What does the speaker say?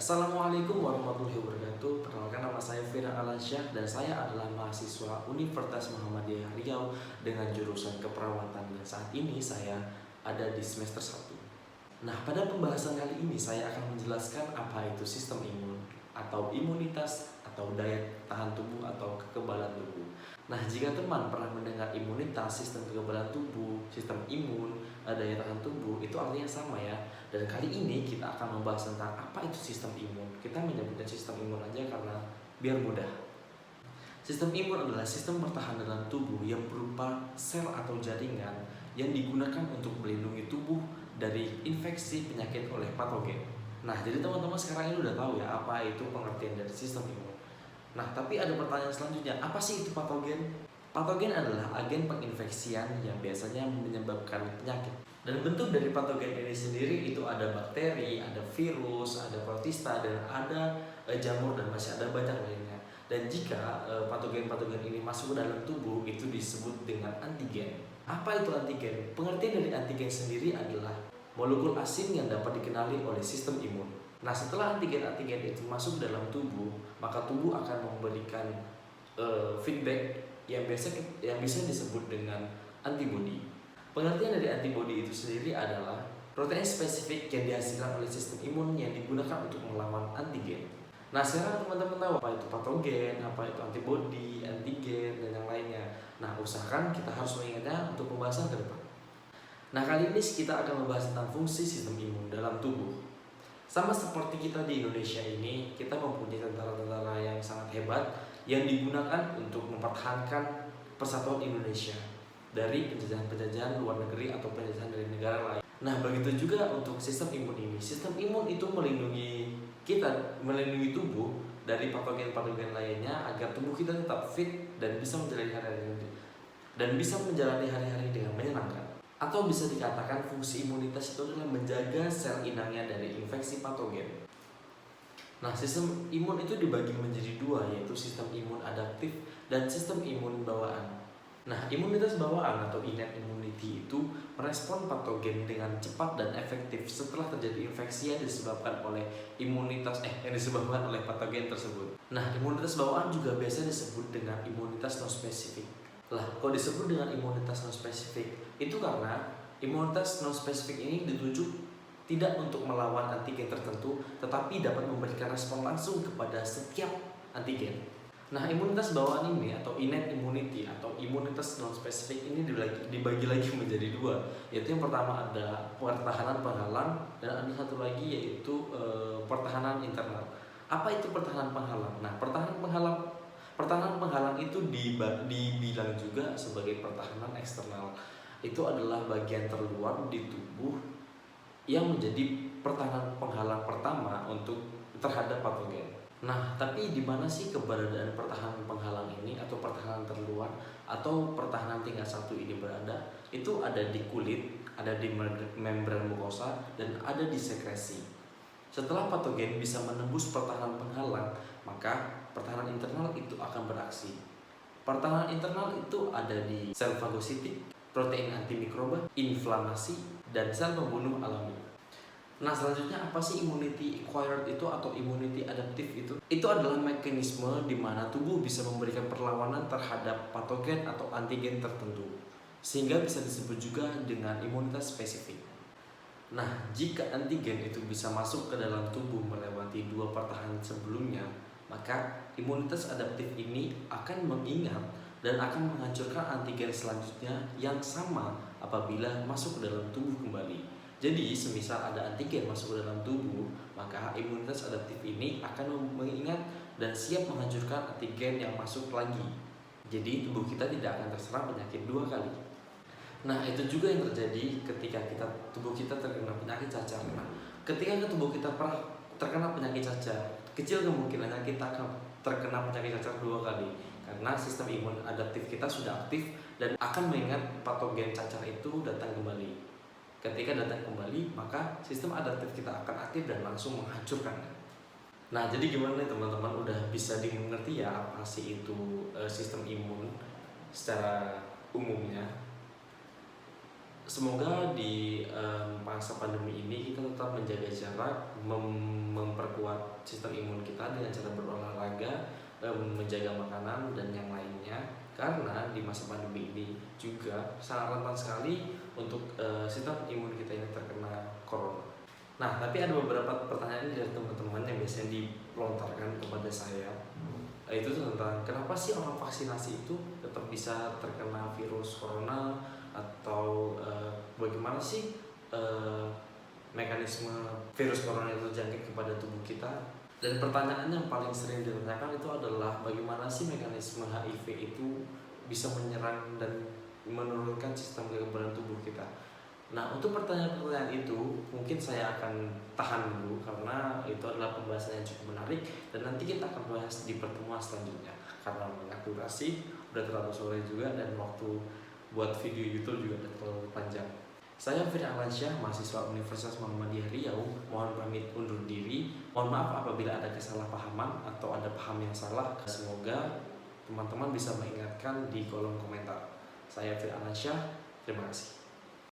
Assalamualaikum warahmatullahi wabarakatuh. Perkenalkan, nama saya Firdan Alansyah dan saya adalah mahasiswa Universitas Muhammadiyah Riau dengan jurusan keperawatan, dan saat ini saya ada di semester 1. Nah, pada pembahasan kali ini saya akan menjelaskan apa itu sistem imun atau imunitas atau daya tahan tubuh atau kekebalan tubuh. Nah, jika teman pernah mendengar imunitas, sistem kekebalan tubuh, sistem imun, daya tahan tubuh, itu artinya sama ya. Dan kali ini kita akan membahas tentang apa itu sistem imun. Kita menyebutnya sistem imun aja karena biar mudah. Sistem imun adalah sistem pertahanan dalam tubuh yang berupa sel atau jaringan yang digunakan untuk melindungi tubuh dari infeksi penyakit oleh patogen. Nah, jadi teman-teman sekarang ini udah tahu ya apa itu pengertian dari sistem imun. Nah, tapi ada pertanyaan selanjutnya, apa sih itu patogen? Patogen adalah agen penginfeksian yang biasanya menyebabkan penyakit. Dan bentuk dari patogen ini sendiri itu ada bakteri, ada virus, ada protista, dan ada jamur, dan masih ada banyak lainnya. Dan jika patogen-patogen ini masuk ke dalam tubuh, itu disebut dengan antigen. Apa itu antigen? Pengertian dari antigen sendiri adalah molekul asing yang dapat dikenali oleh sistem imun. Nah, setelah antigen-antigen itu masuk ke dalam tubuh, maka tubuh akan memberikan feedback yang bisa disebut dengan antibodi. Pengertian dari antibodi itu sendiri adalah protein spesifik yang dihasilkan oleh sistem imun yang digunakan untuk melawan antigen. Nah, sekarang teman-teman tahu apa itu patogen, apa itu antibodi, antigen, dan yang lainnya. Nah, usahakan kita harus mengingatnya untuk pembahasan ke depan. Nah, kali ini kita akan membahas tentang fungsi sistem imun dalam tubuh. Sama seperti kita di Indonesia ini, kita mempunyai tentara-tentara yang sangat hebat yang digunakan untuk mempertahankan persatuan Indonesia dari penjajahan-penjajahan luar negeri atau penjajahan dari negara lain. Nah, begitu juga untuk sistem imun ini. Sistem imun itu melindungi kita, melindungi tubuh dari patogen-patogen lainnya agar tubuh kita tetap fit dan bisa menjalani hari-hari dengan menyenangkan. Atau bisa dikatakan fungsi imunitas itu adalah menjaga sel inangnya dari infeksi patogen. Nah, sistem imun itu dibagi menjadi dua, yaitu sistem imun adaptif dan sistem imun bawaan. Nah, imunitas bawaan atau innate immunity itu merespon patogen dengan cepat dan efektif setelah terjadi infeksi yang disebabkan oleh patogen tersebut. Nah, imunitas bawaan juga biasa disebut dengan imunitas non-spesifik. Lah, kok disebut dengan imunitas non-spesifik? Itu karena imunitas non-spesifik ini dituju tidak untuk melawan antigen tertentu, tetapi dapat memberikan respon langsung kepada setiap antigen. Nah, imunitas bawaan ini atau innate immunity atau imunitas non-spesifik ini dibagi lagi menjadi dua, yaitu yang pertama ada pertahanan penghalang dan ada satu lagi yaitu pertahanan internal. Apa itu pertahanan penghalang? Nah, pertahanan penghalang itu dibilang juga sebagai pertahanan eksternal. Itu adalah bagian terluar di tubuh yang menjadi pertahanan penghalang pertama terhadap patogen. Nah, tapi di mana sih keberadaan pertahanan penghalang ini atau pertahanan terluar atau pertahanan tingkat 1 ini berada? Itu ada di kulit, ada di membran mukosa, dan ada di sekresi. Setelah patogen bisa menembus pertahanan penghalang, maka pertahanan internal itu akan beraksi. Pertahanan internal itu ada di sel fagositik, protein antimikroba, inflamasi, dan sel pembunuh alami. Nah, selanjutnya apa sih immunity acquired itu atau immunity adaptif itu? Itu adalah mekanisme di mana tubuh bisa memberikan perlawanan terhadap patogen atau antigen tertentu, sehingga bisa disebut juga dengan imunitas spesifik. Nah, jika antigen itu bisa masuk ke dalam tubuh melewati dua pertahanan sebelumnya, maka imunitas adaptif ini akan mengingat dan akan menghancurkan antigen selanjutnya yang sama apabila masuk ke dalam tubuh kembali. Jadi, semisal ada antigen masuk ke dalam tubuh, maka imunitas adaptif ini akan mengingat dan siap menghancurkan antigen yang masuk lagi. Jadi, tubuh kita tidak akan terserang penyakit dua kali. Nah, itu juga yang terjadi ketika tubuh kita terkena penyakit cacar. Nah, ketika tubuh kita pernah terkena penyakit cacar, kecil kemungkinannya kita akan terkena penyakit cacar dua kali karena sistem imun adaptif kita sudah aktif dan akan mengingat patogen cacar itu datang kembali. Ketika datang kembali, maka sistem adaptif kita akan aktif dan langsung menghancurkannya. Nah, jadi gimana nih teman-teman, udah bisa dimengerti ya apa sih itu sistem imun secara umumnya? Semoga di masa pandemi ini kita tetap menjaga jarak, memperkuat sistem imun kita dengan cara berolahraga, menjaga makanan dan yang lainnya. Karena di masa pandemi ini juga sangat rentan sekali untuk sistem imun kita ini terkena corona. Nah, tapi ada beberapa pertanyaan dari teman-teman yang biasanya dilontarkan kepada saya. Itu tentang kenapa sih orang vaksinasi itu tetap bisa terkena virus corona, atau bagaimana sih mekanisme virus corona itu jangkit kepada tubuh kita. Dan pertanyaan yang paling sering ditanyakan itu adalah bagaimana sih mekanisme HIV itu bisa menyerang dan menurunkan sistem kekebalan tubuh kita. Nah, untuk pertanyaan-pertanyaan itu mungkin saya akan tahan dulu karena itu adalah pembahasan yang cukup menarik, dan nanti kita akan bahas di pertemuan selanjutnya. Karena mengingat durasi udah terlalu sore juga dan waktu buat video YouTube juga udah terlalu panjang. Saya Firdan Alansyah, mahasiswa Universitas Muhammadiyah Riau. Mohon pamit undur diri. Mohon maaf apabila ada kesalahpahaman atau ada paham yang salah. Semoga teman-teman bisa mengingatkan di kolom komentar. Saya Firdan Alansyah. Terima kasih.